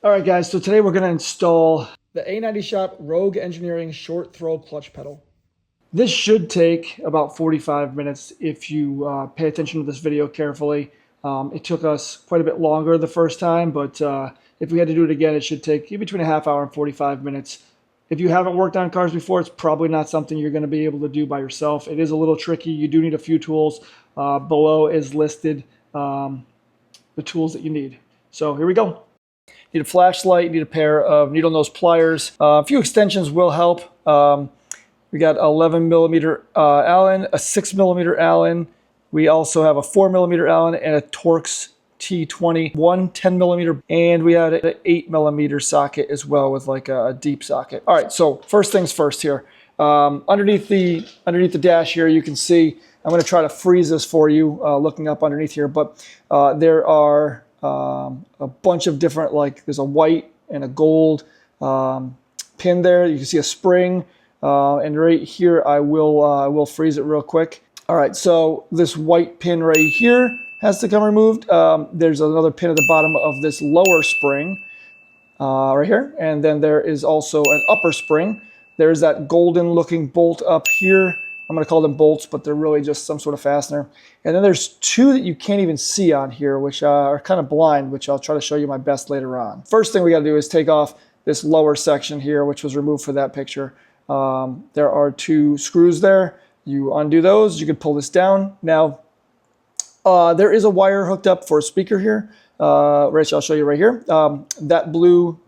All right, guys, so today we're going to install the A90shop Rogue Engineering short throw clutch pedal. This should take about 45 minutes if you pay attention to this video carefully. It took us quite a bit longer the first time, but if we had to do it again, it should take between a half hour and 45 minutes. If you haven't worked on cars before, it's probably not something you're going to be able to do by yourself. It is a little tricky. You do need a few tools. Below is listed the tools that you need. So here we go. Need a flashlight, need a pair of needle nose pliers. A few extensions will help. We got 11 millimeter Allen, a 6 millimeter Allen. We also have a 4 millimeter Allen and a Torx T20, one 10 millimeter, and we had an 8 millimeter socket as well with like a deep socket. All right, so first things first here. Underneath the dash here, you can see, I'm going to try to freeze this for you looking up underneath here, but there are a bunch of different, like there's a white and a gold pin there. You can see a spring, and right here I will freeze it real quick. All right, so this white pin right here has to come removed. There's another pin at the bottom of this lower spring right here, and then there is also an upper spring. There's that golden looking bolt up here. I'm going to call them bolts, but they're really just some sort of fastener. And then there's two that you can't even see on here, which are kind of blind, which I'll try to show you my best later on. First thing we got to do is take off this lower section here, which was removed for that picture. There are two screws there. You undo those, you can pull this down. Now, there is a wire hooked up for a speaker here, which I'll show you right here. That blue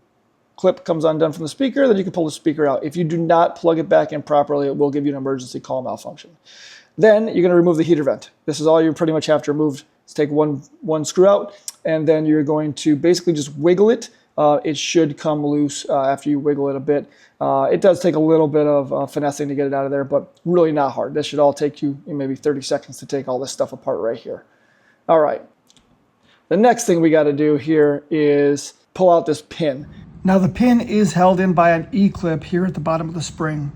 clip comes undone from the speaker, then you can pull the speaker out. If you do not plug it back in properly, it will give you an emergency call malfunction. Then you're going to remove the heater vent. This is all you pretty much have to remove. Just take one screw out, and then you're going to basically just wiggle it. It should come loose after you wiggle it a bit. It does take a little bit of finessing to get it out of there, but really not hard. This should all take you maybe 30 seconds to take all this stuff apart right here. All right. The next thing we got to do here is pull out this pin. Now the pin is held in by an E-clip here at the bottom of the spring,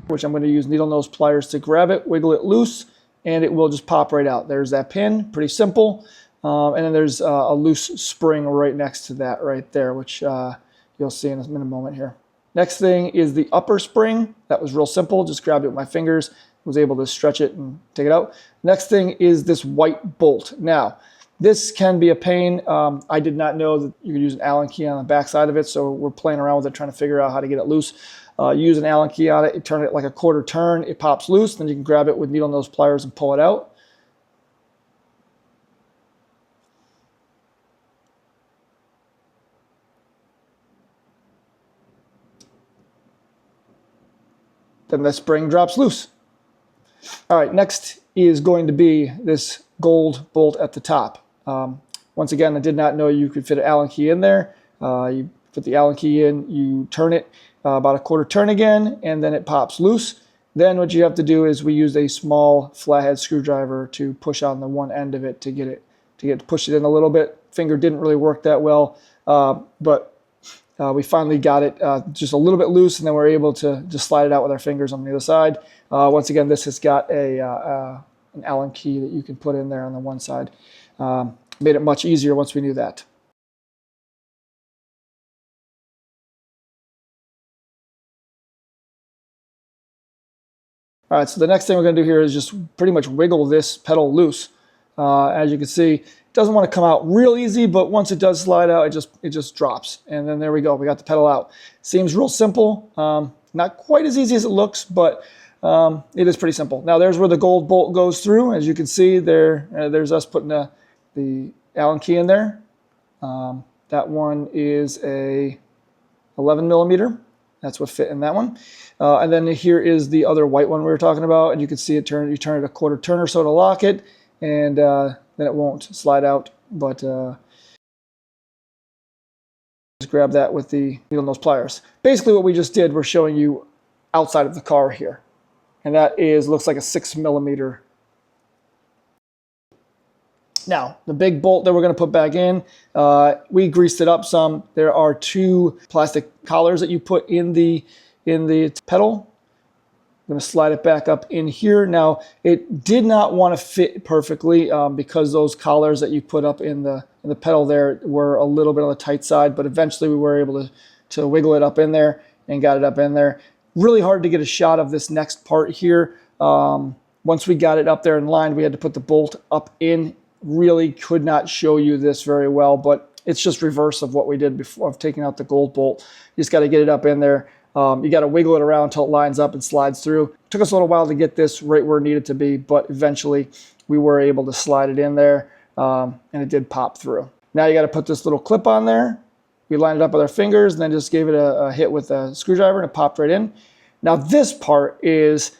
which I'm going to use needle nose pliers to grab it, wiggle it loose, and it will just pop right out. There's that pin, pretty simple. And then there's a loose spring right next to that right there, which you'll see in a moment here. Next thing is the upper spring. That was real simple. Just grabbed it with my fingers, was able to stretch it and take it out. Next thing is this white bolt. Now, this can be a pain. I did not know that you could use an Allen key on the back side of it, so we're playing around with it, trying to figure out how to get it loose. You use an Allen key on it, you turn it like a quarter turn, it pops loose, then you can grab it with needle nose pliers and pull it out. Then the spring drops loose. All right, next is going to be this gold bolt at the top. Once again, I did not know you could fit an Allen key in there. You put the Allen key in, you turn it about a quarter turn again, and then it pops loose. Then what you have to do is we used a small flathead screwdriver to push on the one end of it to push it in a little bit. Finger didn't really work that well, but we finally got it just a little bit loose, and then we're able to just slide it out with our fingers on the other side. Once again, this has got an Allen key that you can put in there on the one side. Made it much easier once we knew that. All right, so the next thing we're going to do here is just pretty much wiggle this pedal loose. As you can see, it doesn't want to come out real easy, but once it does slide out, it just drops. And then there we go. We got the pedal out. Seems real simple. Not quite as easy as it looks, but it is pretty simple. Now there's where the gold bolt goes through. As you can see, there's us putting the Allen key in there. That one is a 11 millimeter. That's what fit in that one. And then here is the other white one we were talking about, and you can see it you turn it a quarter turn or so to lock it, and then it won't slide out. But just grab that with the needle nose pliers. Basically what we just did, we're showing you outside of the car here. And that looks like a 6 millimeter. Now, the big bolt that we're going to put back in, we greased it up some. There are two plastic collars that you put in the pedal. I'm going to slide it back up in here. Now, it did not want to fit perfectly because those collars that you put up in the and the pedal there were a little bit on the tight side, but eventually we were able to wiggle it up in there and got it up in there. Really hard to get a shot of this next part here. Once we got it up there in line, we had to put the bolt up in. Really could not show you this very well, but it's just reverse of what we did before of taking out the gold bolt. You just got to get it up in there. You got to wiggle it around until it lines up and slides through. It took us a little while to get this right where it needed to be, but eventually we were able to slide it in there, and it did pop through. Now you got to put this little clip on there. We lined it up with our fingers and then just gave it a hit with a screwdriver and it popped right in. Now this part is,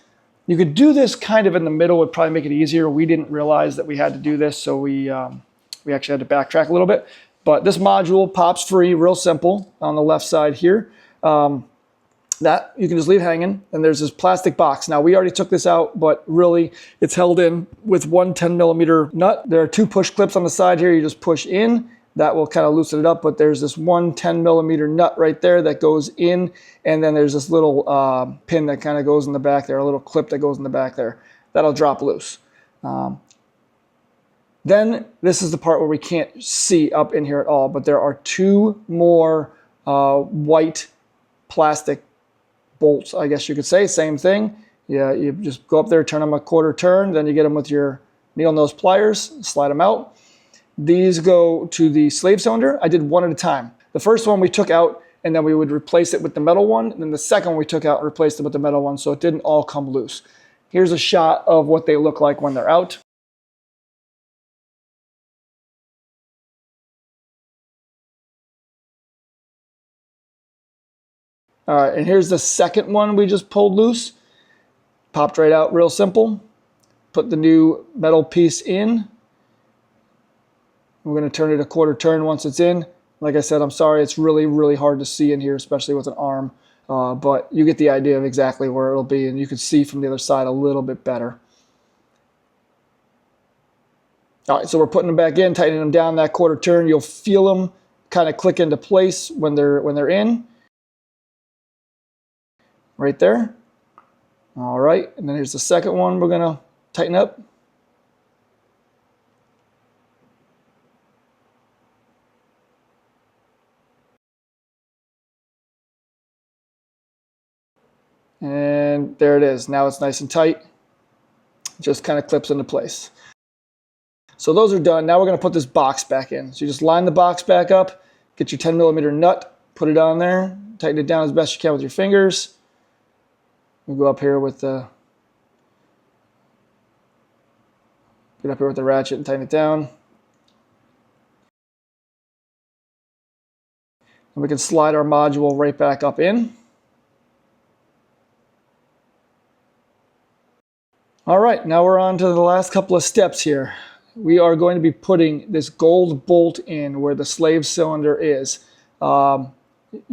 you could do this kind of in the middle, would probably make it easier. We didn't realize that we had to do this, so we actually had to backtrack a little bit. But this module pops free, real simple, on the left side here. That you can just leave hanging, and there's this plastic box. Now we already took this out, but really it's held in with one 10mm nut. There are two push clips on the side here. You just push in, that will kind of loosen it up, but there's this one 10mm nut right there that goes in, and then there's this little pin that kind of goes in the back there, a little clip that goes in the back there. That'll drop loose. Then this is the part where we can't see up in here at all, but there are two more white plastic bolts, I guess you could say, same thing. Yeah, you just go up there, turn them a quarter turn, then you get them with your needle nose pliers, slide them out. These go to the slave cylinder. I did one at a time. The first one we took out, and then we would replace it with the metal one, and then the second one we took out and replaced it with the metal one, so it didn't all come loose. Here's a shot of what they look like when they're out. All right, and here's the second one we just pulled loose. Popped right out, real simple. Put the new metal piece in. We're going to turn it a quarter turn once it's in. Like I said, I'm sorry, it's really, really hard to see in here, especially with an arm. But you get the idea of exactly where it'll be, and you can see from the other side a little bit better. All right, so we're putting them back in, tightening them down that quarter turn. You'll feel them kind of click into place when they're in. Right there. All right, and then here's the second one we're going to tighten up. And there it is. Now it's nice and tight. Just kind of clips into place. So those are done. Now we're going to put this box back in. So you just line the box back up, get your 10mm nut, put it on there, tighten it down as best you can with your fingers. We'll go up here with the ratchet and tighten it down. And we can slide our module right back up in. All right, now we're on to the last couple of steps here. We are going to be putting this gold bolt in where the slave cylinder is. You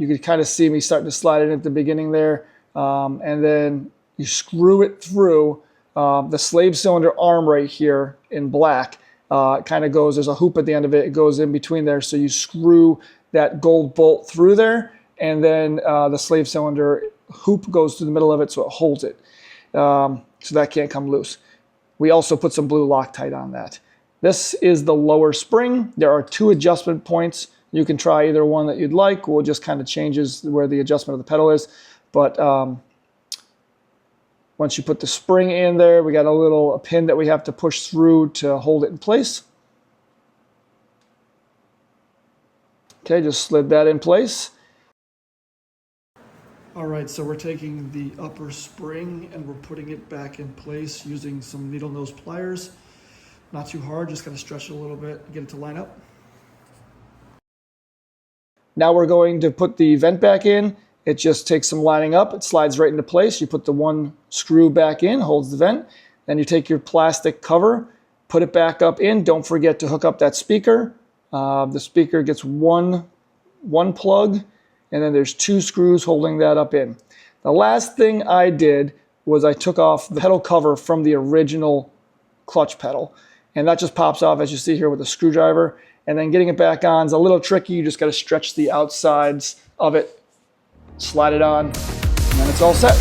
could kind of see me starting to slide it at the beginning there. And then you screw it through the slave cylinder arm right here in black. Kind of goes, there's a hoop at the end of it, it goes in between there. So you screw that gold bolt through there, and then the slave cylinder hoop goes through the middle of it so it holds it. So that can't come loose. We also put some blue Loctite on that. This is the lower spring. There are two adjustment points. You can try either one that you'd like. We'll just kind of changes where the adjustment of the pedal is. But once you put the spring in there, we got a pin that we have to push through to hold it in place. Okay, just slid that in place. All right, so we're taking the upper spring and we're putting it back in place using some needle nose pliers. Not too hard, just gotta stretch it a little bit, get it to line up. Now we're going to put the vent back in. It just takes some lining up. It slides right into place. You put the one screw back in, holds the vent. Then you take your plastic cover, put it back up in. Don't forget to hook up that speaker. The speaker gets one plug, and then there's two screws holding that up in. The last thing I did was I took off the pedal cover from the original clutch pedal, and that just pops off as you see here with a screwdriver. And then getting it back on is a little tricky. You just got to stretch the outsides of it, slide it on, and then it's all set.